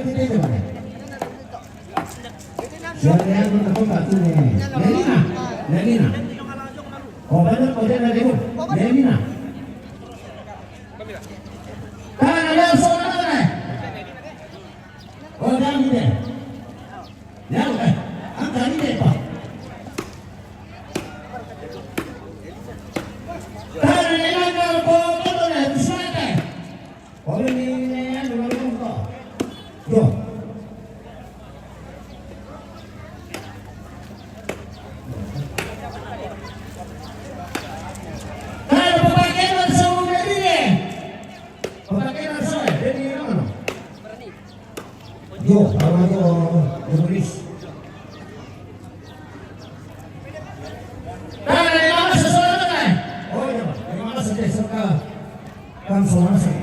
kita itu mana? Siapa yang berkembang tu ni? Lelina. Oh benar, oh dia lagi tu. Lelina. Kan ada soalan mana? Oh jangan ni. Yang angkat ni apa? Kan ni nak kau betul ni, besar ni. Oh ni yang dulu kau. Yo. Yo, awak yo, tulis. Dah, yang sesuatu kan? Oh ya, yang mana saja suka kan semua sih.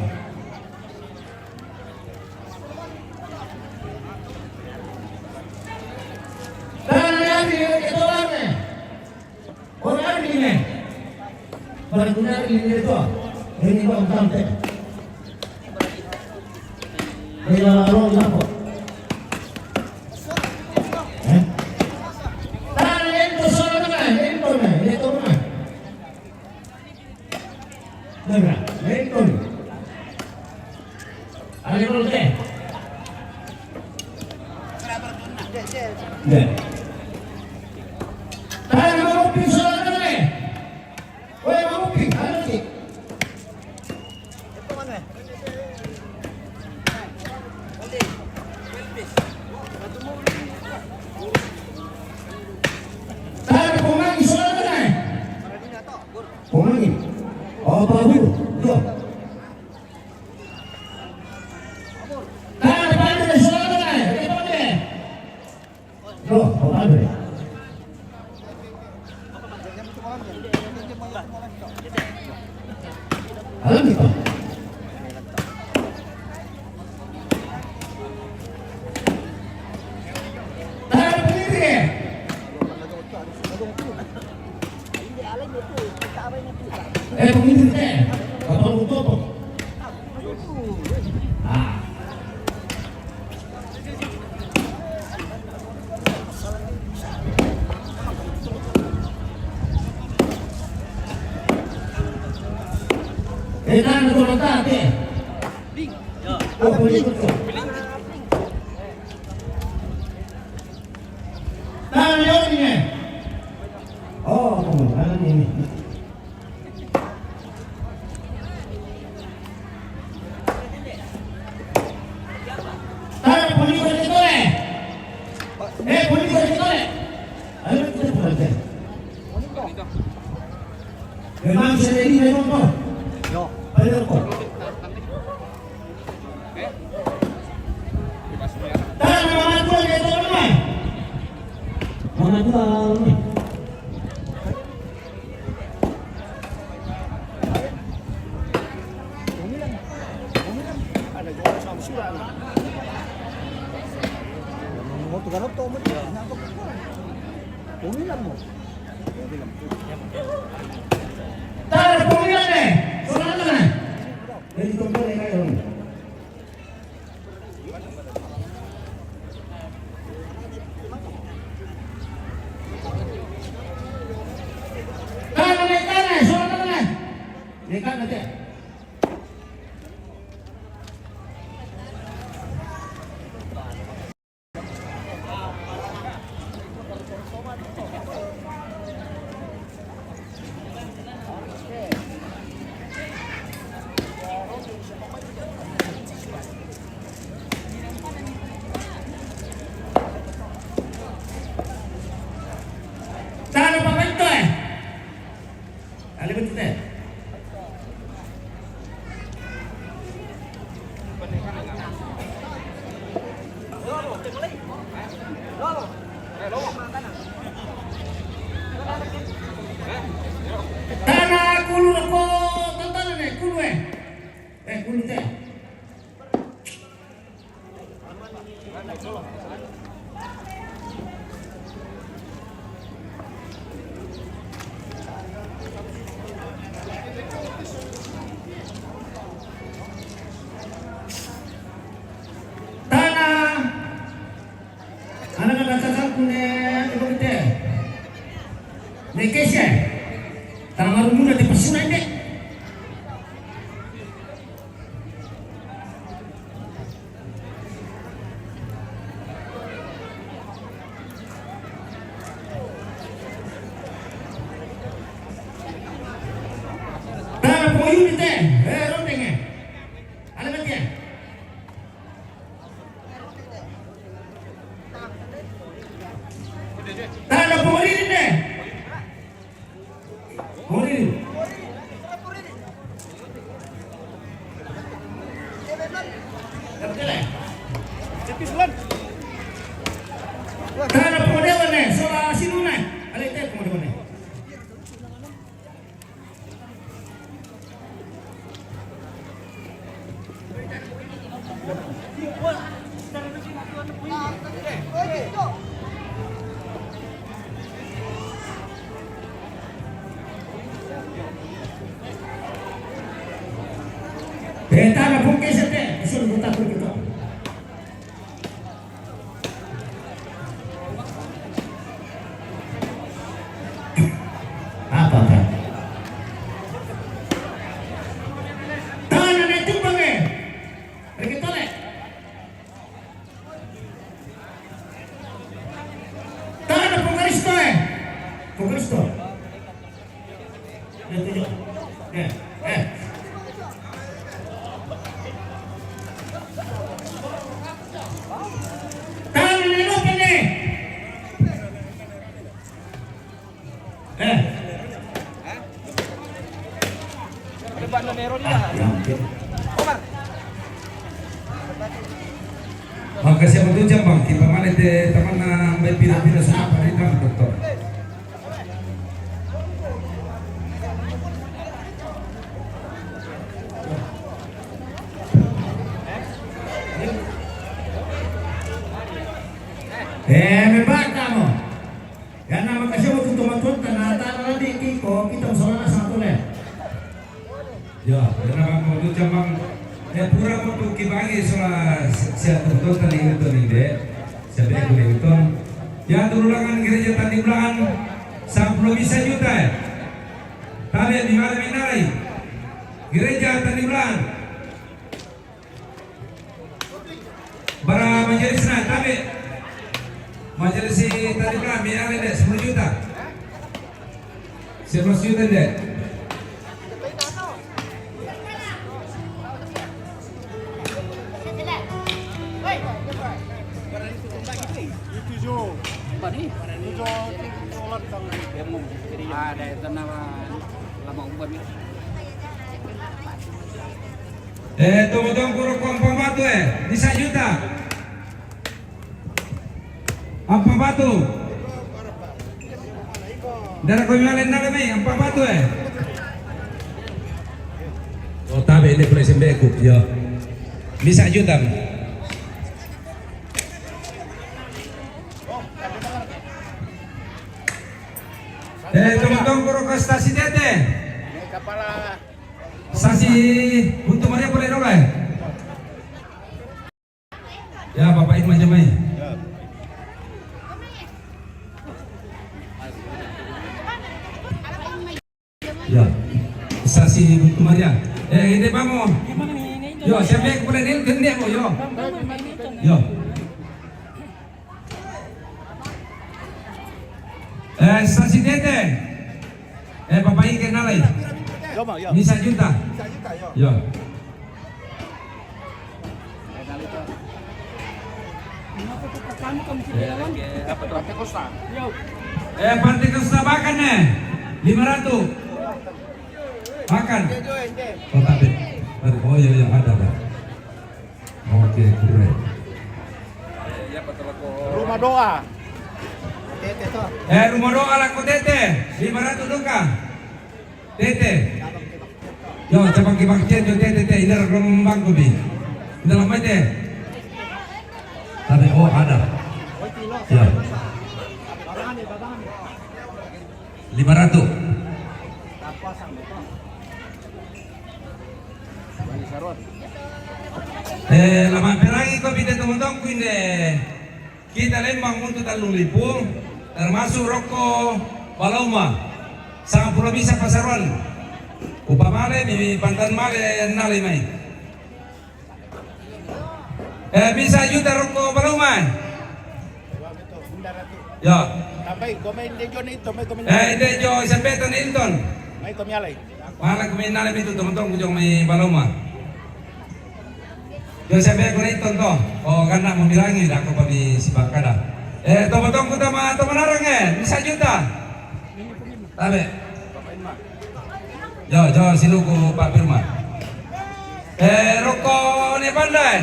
Dah, yang ni itu apa? Orang ini, berguna ini itu, ini bang sampai. Ini orang apa? Oh, baru. Yo. Alam ito. Tahan pendiri. Pendiri teh. Kapal tutup. Tahan betul betul. Oh, boleh betul. Tahan jauh ni. Oh, ada ni. Tahan boleh betul. Boleh betul. Ayo kita betul. Memang sendiri memang tu. Yo. Ayo tu. Tahan mana tu dia tu ni. Mana tu ni. Ada gua sama surat. Mau tu garap tu mesti nak apa? Pumilan mo. Tahan pumilan ni. Soalan mana? Jadi kontrol ni kayo. Tahan ni. Soalan mana? Dekat nanti. Tahan apa bentuk eh? Ada bentuk eh? Tanah kulu ko tonton ni kulu eh. Kulu teh. Tanah Nekesya. Tangan muna di pasunan deh. Tangan poyun deh. Rondengnya. Alamatnya. Tangan poyun deh. Poyun. Tangan poyun deh. Soal sinuna. Alite poyun deh. Kita na pun kesat deh, usul buta pun kita. Apa kan? Tangan itu bangke, pergi tolak. Tangan pengaristo pengaristo. Dia tunjuk, Tangan ini open deh. Makasih aku tuh jambang, kita mana teh teman na may pila-pila sa apa rin kang doktor. Memang kamu. Karena makasih waktu teman-teman tanah nanti kiko kita masalah satu leh. Ya, karena aku tuh jambang, pura aku kibagi soal siapa tuh tadi itu nih deh, siapa yang itu. Ya turulangan gereja tadi bulan 10 juta. Tadi di mana minai? Gereja tadi bulan. Bara majelis na tapi majelis tadi bulan minai deh 10 juta. 11 juta deh. Ada itu nama lama umpan. Tunggu kurang kompon batu di 1 juta. Apa batu? Darah kau nyalain nada mai, apa batu Oh tabe ini boleh sembekuk ya. Di 1 juta. Tunggu kurang ke stasi tete. Kepala Stasi untuk Maria boleh rolai. Ya Bapak Irman Jamai. Ya, stasi untuk Maria. Ini bamo. Yo, siapa yang boleh nih gede mo yo. Yo. Stasi tete. Bapak Ikan nalai. Ini 1 juta. 1 juta yo. Ya. Pantai Costa makan 500. Makan. Oh tapi. Oh iya ada Pak. Oke keren. Rumah doa. Tete toh. Rumah doa laku tete 500 duka. Tete. Yo cabang kibang cen yo tete ini rombang kubi. Ini lama teh. Tapi oh ada. Ya. 500. Laman peragi ko bida tumutong kuinde kita lembang untuk 3,000 termasuk rokok Balauma sang pulau bisa pasaron upamale ni pantan male nale mai bisa juta roko Balauma ya Tambay, komen dejo na ito, may komen hindi jo isang beto ni Hilton may kumyalay. malah kumain nale itu teman-teman kujong may Balauma jo isang beto na Hilton to karena mau bilangi aku pabi si Bakada teman-teman kita mah teman orang bisa juta tabe jo siluku Pak Firman roko ni pandai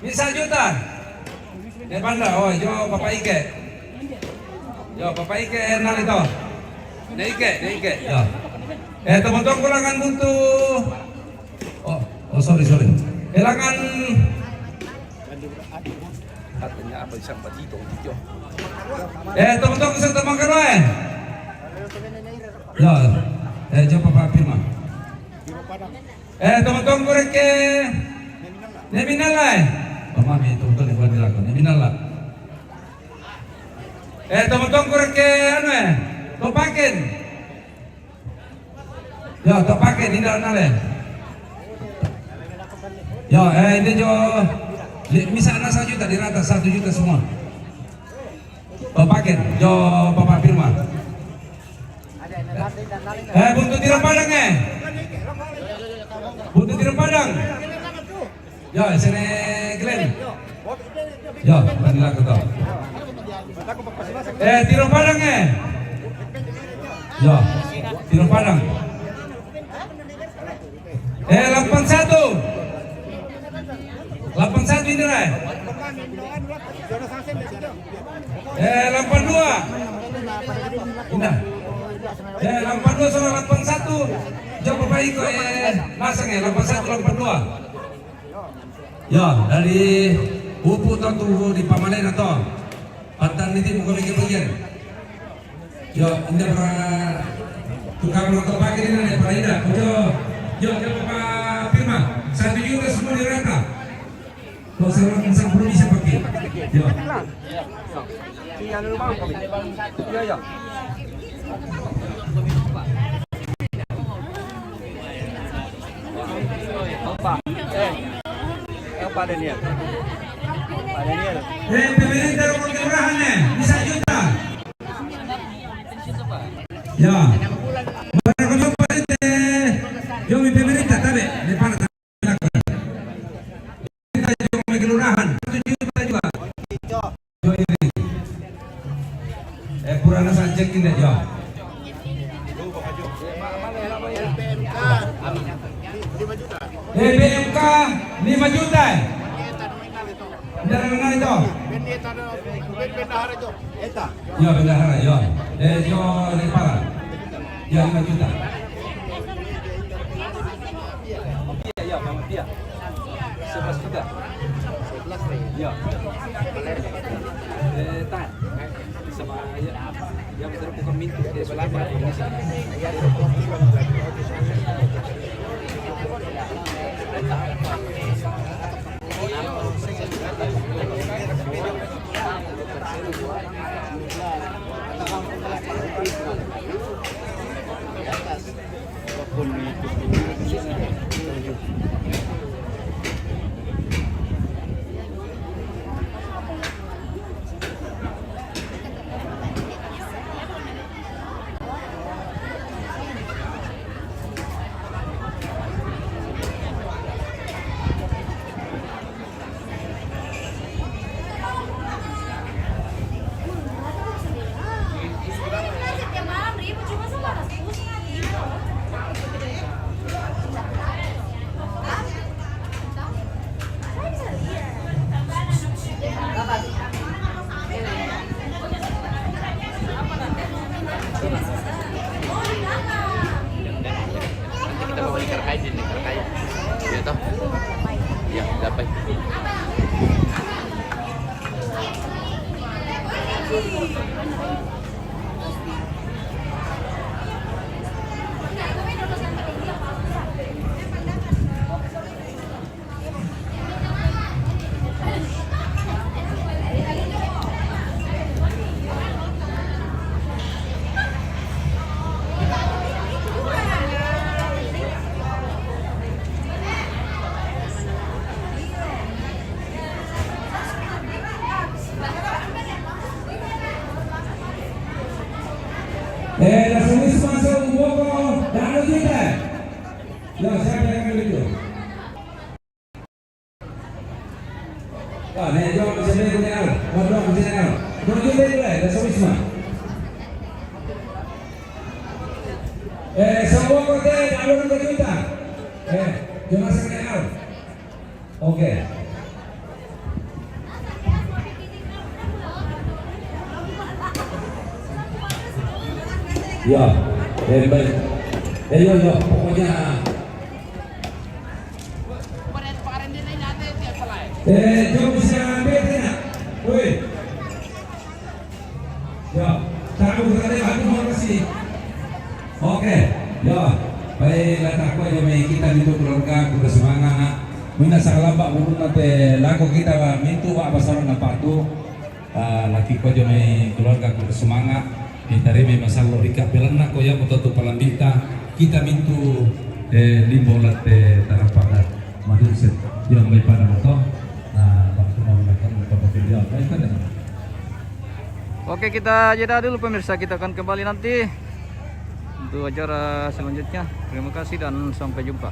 bisa juta ni pandai jo Papa Ike Papa Ike nal itu ni Ike jo teman-teman kurangan butuh sorry hilangan katanya apa isang batito jo teman-teman kusang teman kedua jo Papa Firman teman-teman kurang ke Neminala mami teman-teman yang buat dilakukan Neminala teman-teman kurang ke Topaken Topaken ini dalam nale ini jo misalnya 1 juta di rata 1 juta semua Topaken jo Papa Firman buntu tirang padang buntu tirang padang sini Glenn Manila ko to tirang padang tirang padang 81 ini lah 82 indah 82 sama 81 jauh Bapak Iko masang 81 82 dari Upu tunggu di Pamanen atau Pantan ini mau ke bagian ini tukang motor pakai ini ada Praida Bapak Firman 1 juta semua di rata kalau saya belum bisa pakai Pak Daniel. Pemerintah rumah kelurahan bisa juta. Barang kau jomi pemerintah tabe di mana pemerintah jomi kelurahan 1 juta juga. Purana saja kita jo. BMK 5 juta. Dari mana itu? Bendahara jo. Jo Nepal. 5 juta. Dia. 11 juta. 11 tan. Sama yang terbuka pintu dia selama ini. Langsung masuk Boko dan kita. Ya, siapa yang ambil itu? Nih, jom bisa beli kenal. Kodok bisa kenal. Kodok kita itu lah, langsung semua. Semua kode, ada orang kita. Jom masuk kenal. Oke. Ya, baik. Yo, pokoknya. Jom bisa ambil woi. Ya, tahu berada aku mau kasih. Oke, ya. Baiklah tak apa ya kita itu keluarga kita semangat. Mina sakalamba ulun nate laku kita mintu wa basaran napatu. Laki ko jo may keluarga kita semangat. Kita reme masalah rika pelana ko ya moto palambita. Kita mintu limbolat tarapagat madurset yang may pada moto. Oke, kita jeda dulu pemirsa, kita akan kembali nanti untuk acara selanjutnya. Terima kasih dan sampai jumpa.